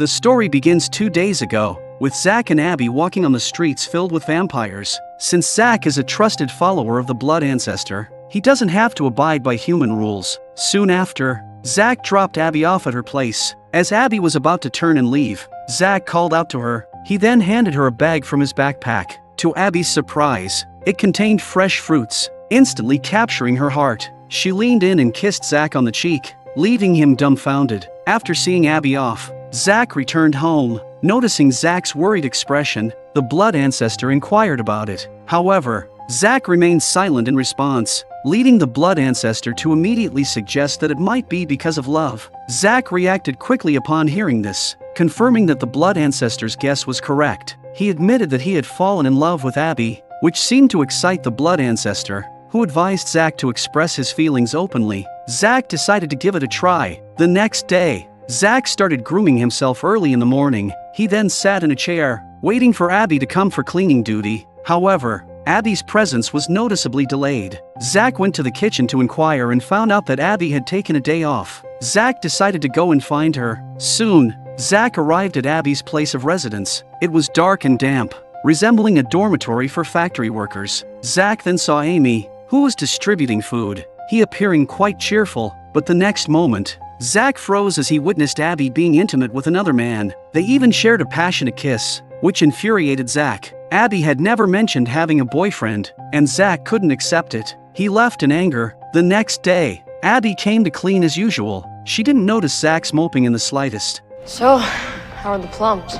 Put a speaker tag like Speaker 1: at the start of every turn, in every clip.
Speaker 1: The story begins 2 days ago, with Zach and Abby walking on the streets filled with vampires. Since Zach is a trusted follower of the blood ancestor, he doesn't have to abide by human rules. Soon after, Zach dropped Abby off at her place. As Abby was about to turn and leave, Zach called out to her. He then handed her a bag from his backpack. To Abby's surprise, it contained fresh fruits, instantly capturing her heart. She leaned in and kissed Zach on the cheek, leaving him dumbfounded. After seeing Abby off, Zach returned home. Noticing Zach's worried expression, the blood ancestor inquired about it. However, Zach remained silent in response, leading the blood ancestor to immediately suggest that it might be because of love. Zach reacted quickly upon hearing this, confirming that the blood ancestor's guess was correct. He admitted that he had fallen in love with Abby, which seemed to excite the blood ancestor, who advised Zach to express his feelings openly. Zach decided to give it a try. The next day, Zach started grooming himself early in the morning. He then sat in a chair, waiting for Abby to come for cleaning duty. However, Abby's presence was noticeably delayed. Zach went to the kitchen to inquire and found out that Abby had taken a day off. Zach decided to go and find her. Soon, Zach arrived at Abby's place of residence. It was dark and damp, resembling a dormitory for factory workers. Zach then saw Amy, who was distributing food, he appearing quite cheerful, but the next moment, Zach froze as he witnessed Abby being intimate with another man. They even shared a passionate kiss, which infuriated Zach. Abby had never mentioned having a boyfriend, and Zach couldn't accept it. He left in anger. The next day, Abby came to clean as usual. She didn't notice Zach's moping in the slightest.
Speaker 2: So, how are the plums?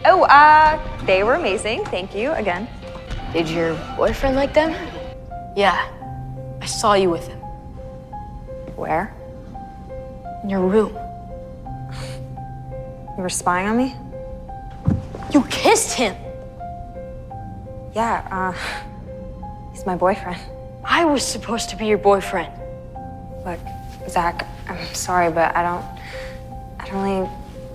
Speaker 3: Oh, they were amazing. Thank you again.
Speaker 2: Did your boyfriend like them? Yeah, I saw you with him.
Speaker 3: Where?
Speaker 2: In your room.
Speaker 3: You were spying on me?
Speaker 2: You kissed him!
Speaker 3: Yeah, he's my boyfriend.
Speaker 2: I was supposed to be your boyfriend.
Speaker 3: Look, Zach, I'm sorry, but I don't really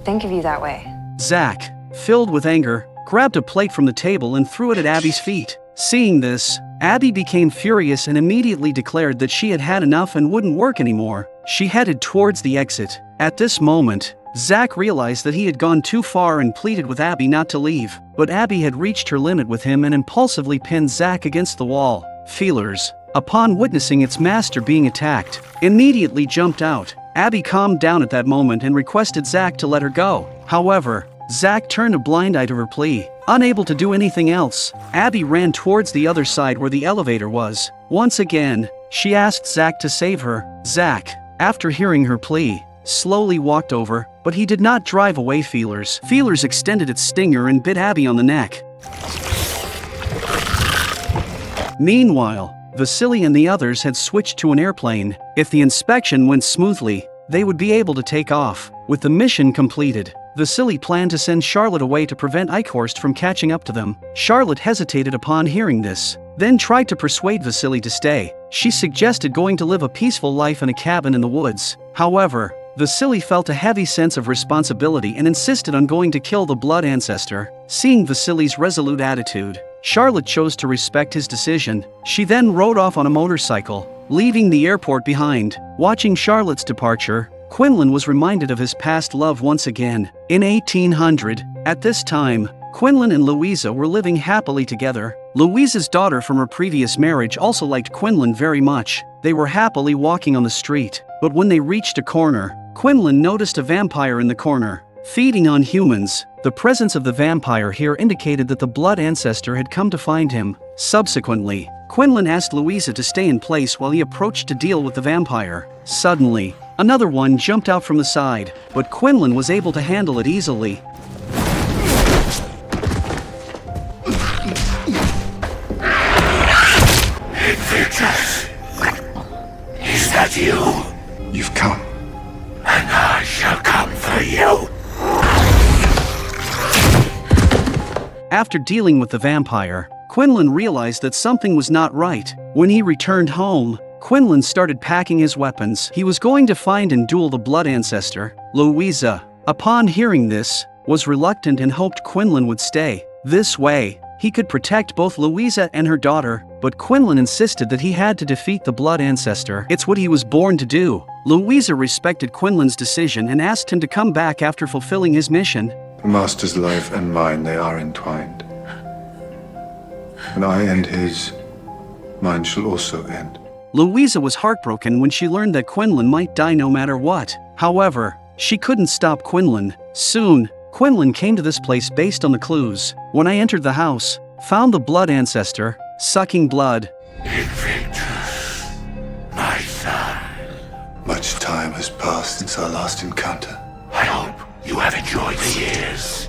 Speaker 3: think of you that way.
Speaker 1: Zach, filled with anger, grabbed a plate from the table and threw it at Abby's feet. Seeing this, Abby became furious and immediately declared that she had had enough and wouldn't work anymore. She headed towards the exit. At this moment, Zach realized that he had gone too far and pleaded with Abby not to leave. But Abby had reached her limit with him and impulsively pinned Zach against the wall. Feelers, upon witnessing its master being attacked, immediately jumped out. Abby calmed down at that moment and requested Zach to let her go. However, Zach turned a blind eye to her plea. Unable to do anything else, Abby ran towards the other side where the elevator was. Once again, she asked Zach to save her. Zach, after hearing her plea, slowly walked over, but he did not drive away Feelers. Feelers extended its stinger and bit Abby on the neck. Meanwhile, Vasily and the others had switched to an airplane. If the inspection went smoothly, they would be able to take off. With the mission completed, Vasily planned to send Charlotte away to prevent Eichhorst from catching up to them. Charlotte hesitated upon hearing this, then tried to persuade Vasily to stay. She suggested going to live a peaceful life in a cabin in the woods. However, Vasily felt a heavy sense of responsibility and insisted on going to kill the blood ancestor. Seeing Vasily's resolute attitude, Charlotte chose to respect his decision. She then rode off on a motorcycle, leaving the airport behind. Watching Charlotte's departure, Quinlan was reminded of his past love once again. In 1800, at this time, Quinlan and Louisa were living happily together. Louisa's daughter from her previous marriage also liked Quinlan very much. They were happily walking on the street, but when they reached a corner, Quinlan noticed a vampire in the corner, feeding on humans. The presence of the vampire here indicated that the blood ancestor had come to find him. Subsequently, Quinlan asked Louisa to stay in place while he approached to deal with the vampire. Suddenly, another one jumped out from the side, but Quinlan was able to handle it easily.
Speaker 4: Invictus! Is that you?
Speaker 5: You've come.
Speaker 4: And I shall come for you.
Speaker 1: After dealing with the vampire, Quinlan realized that something was not right. When he returned home, Quinlan started packing his weapons. He was going to find and duel the blood ancestor. Louisa, upon hearing this, was reluctant and hoped Quinlan would stay. This way, he could protect both Louisa and her daughter, but Quinlan insisted that he had to defeat the blood ancestor. It's what he was born to do. Louisa respected Quinlan's decision and asked him to come back after fulfilling his mission.
Speaker 5: The Master's life and mine, they are entwined. When I end his, mine shall also end.
Speaker 1: Louisa was heartbroken when she learned that Quinlan might die no matter what. However, she couldn't stop Quinlan. Soon, Quinlan came to this place based on the clues. When I entered the house, found the blood ancestor, sucking blood.
Speaker 4: Invictus, my son.
Speaker 5: Much time has passed since our last encounter.
Speaker 4: I hope you have enjoyed the years.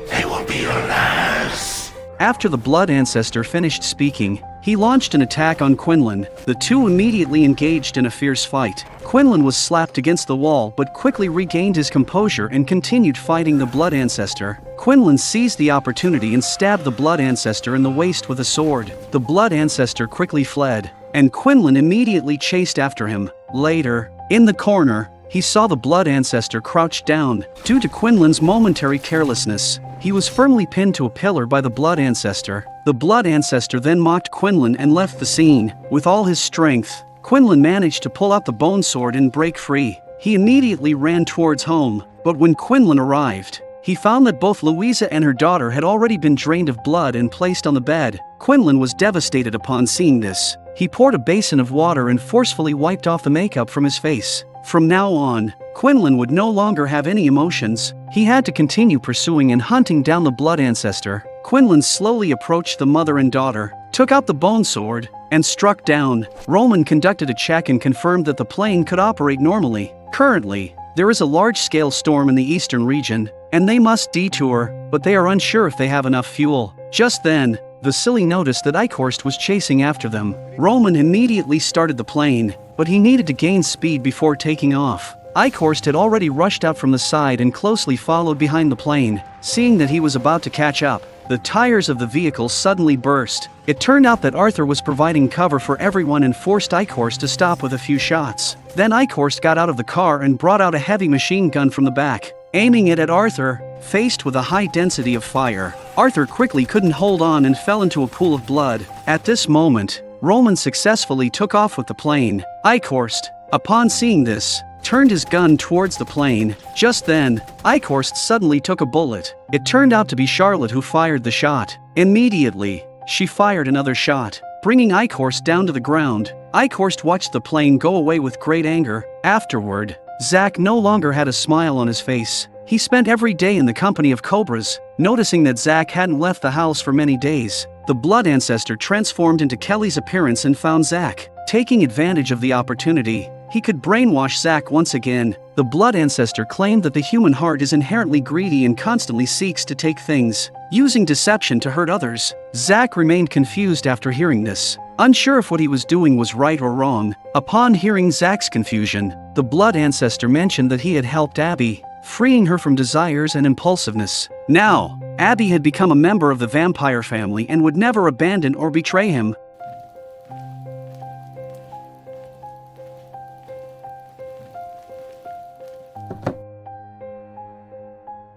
Speaker 4: They will be your last.
Speaker 1: After the blood ancestor finished speaking, he launched an attack on Quinlan. The two immediately engaged in a fierce fight. Quinlan was slapped against the wall but quickly regained his composure and continued fighting the blood ancestor. Quinlan seized the opportunity and stabbed the blood ancestor in the waist with a sword. The blood ancestor quickly fled, and Quinlan immediately chased after him. Later, in the corner, he saw the blood ancestor crouched down. Due to Quinlan's momentary carelessness, he was firmly pinned to a pillar by the blood ancestor. The blood ancestor then mocked Quinlan and left the scene. With all his strength, Quinlan managed to pull out the bone sword and break free. He immediately ran towards home, but when Quinlan arrived, he found that both Louisa and her daughter had already been drained of blood and placed on the bed. Quinlan was devastated upon seeing this. He poured a basin of water and forcefully wiped off the makeup from his face. From now on, Quinlan would no longer have any emotions. He had to continue pursuing and hunting down the blood ancestor. Quinlan slowly approached the mother and daughter, took out the bone sword, and struck down. Roman conducted a check and confirmed that the plane could operate normally. Currently, there is a large-scale storm in the eastern region, and they must detour, but they are unsure if they have enough fuel. Just then, Vasily noticed that Eichhorst was chasing after them. Roman immediately started the plane, but he needed to gain speed before taking off. Eichhorst had already rushed out from the side and closely followed behind the plane. Seeing that he was about to catch up, the tires of the vehicle suddenly burst. It turned out that Arthur was providing cover for everyone and forced Eichhorst to stop with a few shots. Then Eichhorst got out of the car and brought out a heavy machine gun from the back, aiming it at Arthur. Faced with a high density of fire, Arthur quickly couldn't hold on and fell into a pool of blood. At this moment, Roman successfully took off with the plane. Eichhorst, upon seeing this, turned his gun towards the plane. Just then, Eichhorst suddenly took a bullet. It turned out to be Charlotte who fired the shot. Immediately, she fired another shot, bringing Eichhorst down to the ground. Eichhorst watched the plane go away with great anger. Afterward, Zach no longer had a smile on his face. He spent every day in the company of cobras. Noticing that Zach hadn't left the house for many days, the blood ancestor transformed into Kelly's appearance and found Zach. Taking advantage of the opportunity, he could brainwash Zach once again. The blood ancestor claimed that the human heart is inherently greedy and constantly seeks to take things, using deception to hurt others. Zach remained confused after hearing this, unsure if what he was doing was right or wrong. Upon hearing Zach's confusion, the blood ancestor mentioned that he had helped Abby, freeing her from desires and impulsiveness. Now, Abby had become a member of the vampire family and would never abandon or betray him.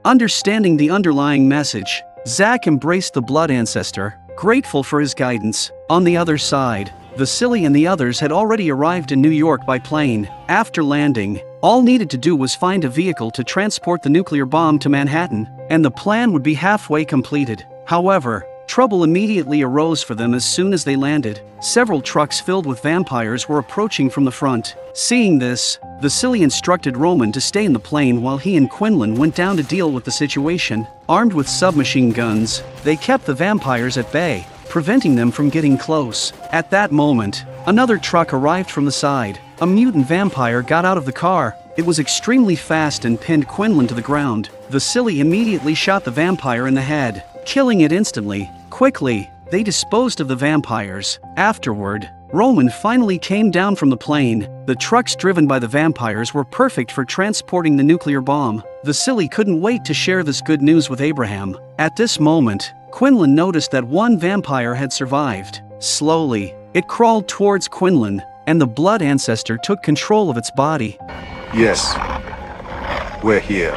Speaker 1: Understanding the underlying message, Zach embraced the blood ancestor, grateful for his guidance. On the other side, Vasily and the others had already arrived in New York by plane. After landing, all needed to do was find a vehicle to transport the nuclear bomb to Manhattan, and the plan would be halfway completed. However, trouble immediately arose for them as soon as they landed. Several trucks filled with vampires were approaching from the front. Seeing this, Vasily instructed Roman to stay in the plane while he and Quinlan went down to deal with the situation. Armed with submachine guns, they kept the vampires at bay, preventing them from getting close. At that moment, another truck arrived from the side. A mutant vampire got out of the car. It was extremely fast and pinned Quinlan to the ground. Vasily immediately shot the vampire in the head, killing it instantly. Quickly, they disposed of the vampires. Afterward, Roman finally came down from the plane. The trucks driven by the vampires were perfect for transporting the nuclear bomb. Vasily couldn't wait to share this good news with Abraham. At this moment, Quinlan noticed that one vampire had survived. Slowly, it crawled towards Quinlan, and the blood ancestor took control of its body.
Speaker 5: Yes, we're here.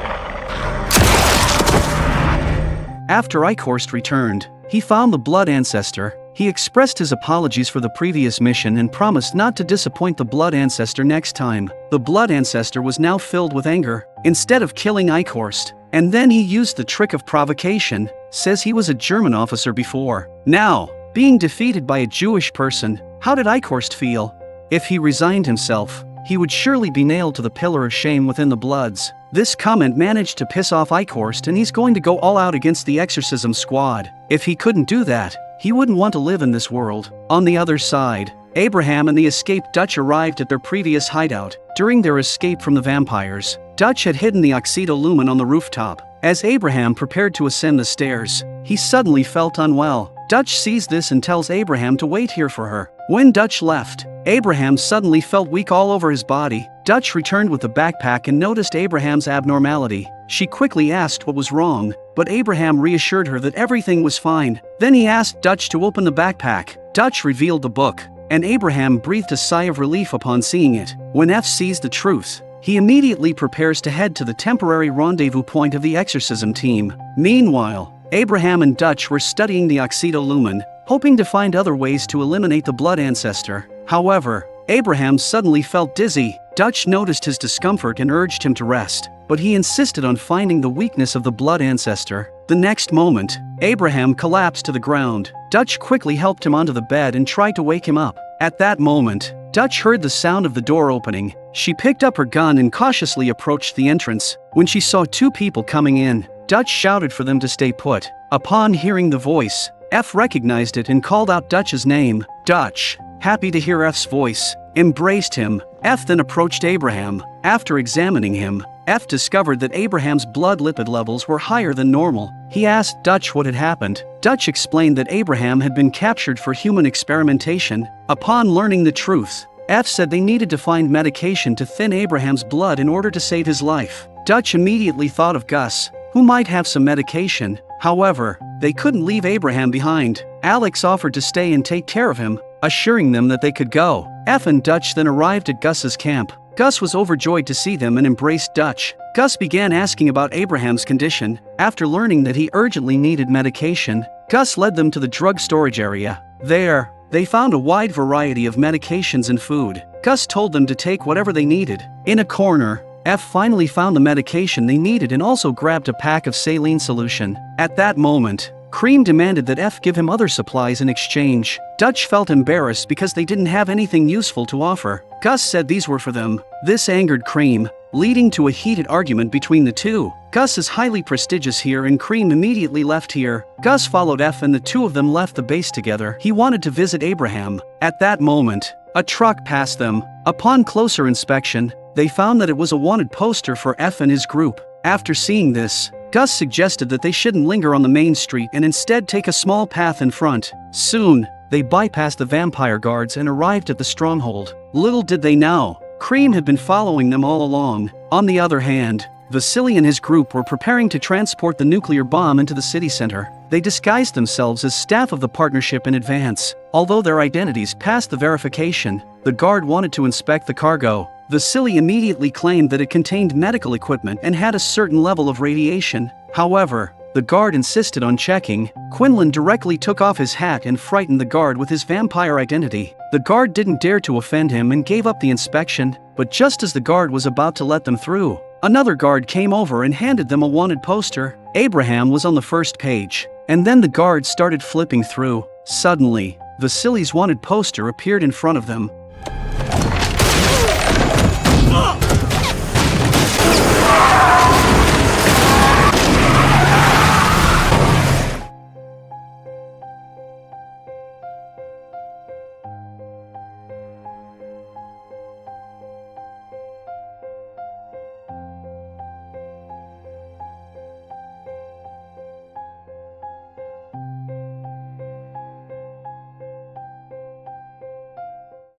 Speaker 1: After Eichhorst returned, he found the Blood Ancestor. He expressed his apologies for the previous mission and promised not to disappoint the Blood Ancestor next time. The Blood Ancestor was now filled with anger. Instead of killing Eichhorst, and then he used the trick of provocation, says he was a German officer before. Now, being defeated by a Jewish person, how did Eichhorst feel? If he resigned himself, he would surely be nailed to the pillar of shame within the Bloods. This comment managed to piss off Eichhorst, and he's going to go all out against the exorcism squad. If he couldn't do that, he wouldn't want to live in this world. On the other side, Abraham and the escaped Dutch arrived at their previous hideout. During their escape from the vampires, Dutch had hidden the oxydolumen on the rooftop. As Abraham prepared to ascend the stairs, he suddenly felt unwell. Dutch sees this and tells Abraham to wait here for her. When Dutch left, Abraham suddenly felt weak all over his body. Dutch returned with the backpack and noticed Abraham's abnormality. She quickly asked what was wrong, but Abraham reassured her that everything was fine. Then he asked Dutch to open the backpack. Dutch revealed the book, and Abraham breathed a sigh of relief upon seeing it. When F sees the truth, he immediately prepares to head to the temporary rendezvous point of the exorcism team. Meanwhile, Abraham and Dutch were studying the oxydolumen, hoping to find other ways to eliminate the Blood Ancestor. However, Abraham suddenly felt dizzy. Dutch noticed his discomfort and urged him to rest, but he insisted on finding the weakness of the Blood Ancestor. The next moment, Abraham collapsed to the ground. Dutch quickly helped him onto the bed and tried to wake him up. At that moment, Dutch heard the sound of the door opening. She picked up her gun and cautiously approached the entrance. When she saw two people coming in, Dutch shouted for them to stay put. Upon hearing the voice, F recognized it and called out Dutch's name. Dutch, happy to hear F's voice, embraced him. F then approached Abraham. After examining him, F discovered that Abraham's blood lipid levels were higher than normal. He asked Dutch what had happened. Dutch explained that Abraham had been captured for human experimentation. Upon learning the truth, F said they needed to find medication to thin Abraham's blood in order to save his life. Dutch immediately thought of Gus, who might have some medication. However, they couldn't leave Abraham behind. Alex offered to stay and take care of him, assuring them that they could go. F and Dutch then arrived at Gus's camp. Gus was overjoyed to see them and embraced Dutch. Gus began asking about Abraham's condition. After learning that he urgently needed medication, Gus led them to the drug storage area. There, they found a wide variety of medications and food. Gus told them to take whatever they needed. In a corner, F finally found the medication they needed and also grabbed a pack of saline solution. At that moment, Cream demanded that F give him other supplies in exchange. Dutch felt embarrassed because they didn't have anything useful to offer. Gus said these were for them. This angered Cream, leading to a heated argument between the two. Gus is highly prestigious here and Cream immediately left here. Gus followed F and the two of them left the base together. He wanted to visit Abraham. At that moment, a truck passed them. Upon closer inspection, they found that it was a wanted poster for F and his group. After seeing this, Gus suggested that they shouldn't linger on the main street and instead take a small path in front. Soon, they bypassed the vampire guards and arrived at the stronghold. Little did they know, Cream had been following them all along. On the other hand, Vasily and his group were preparing to transport the nuclear bomb into the city center. They disguised themselves as staff of the partnership in advance. Although their identities passed the verification, the guard wanted to inspect the cargo. Vasily immediately claimed that it contained medical equipment and had a certain level of radiation. However, the guard insisted on checking. Quinlan directly took off his hat and frightened the guard with his vampire identity. The guard didn't dare to offend him and gave up the inspection, but just as the guard was about to let them through, another guard came over and handed them a wanted poster. Abraham was on the first page, and then the guard started flipping through. Suddenly, Vasily's wanted poster appeared in front of them.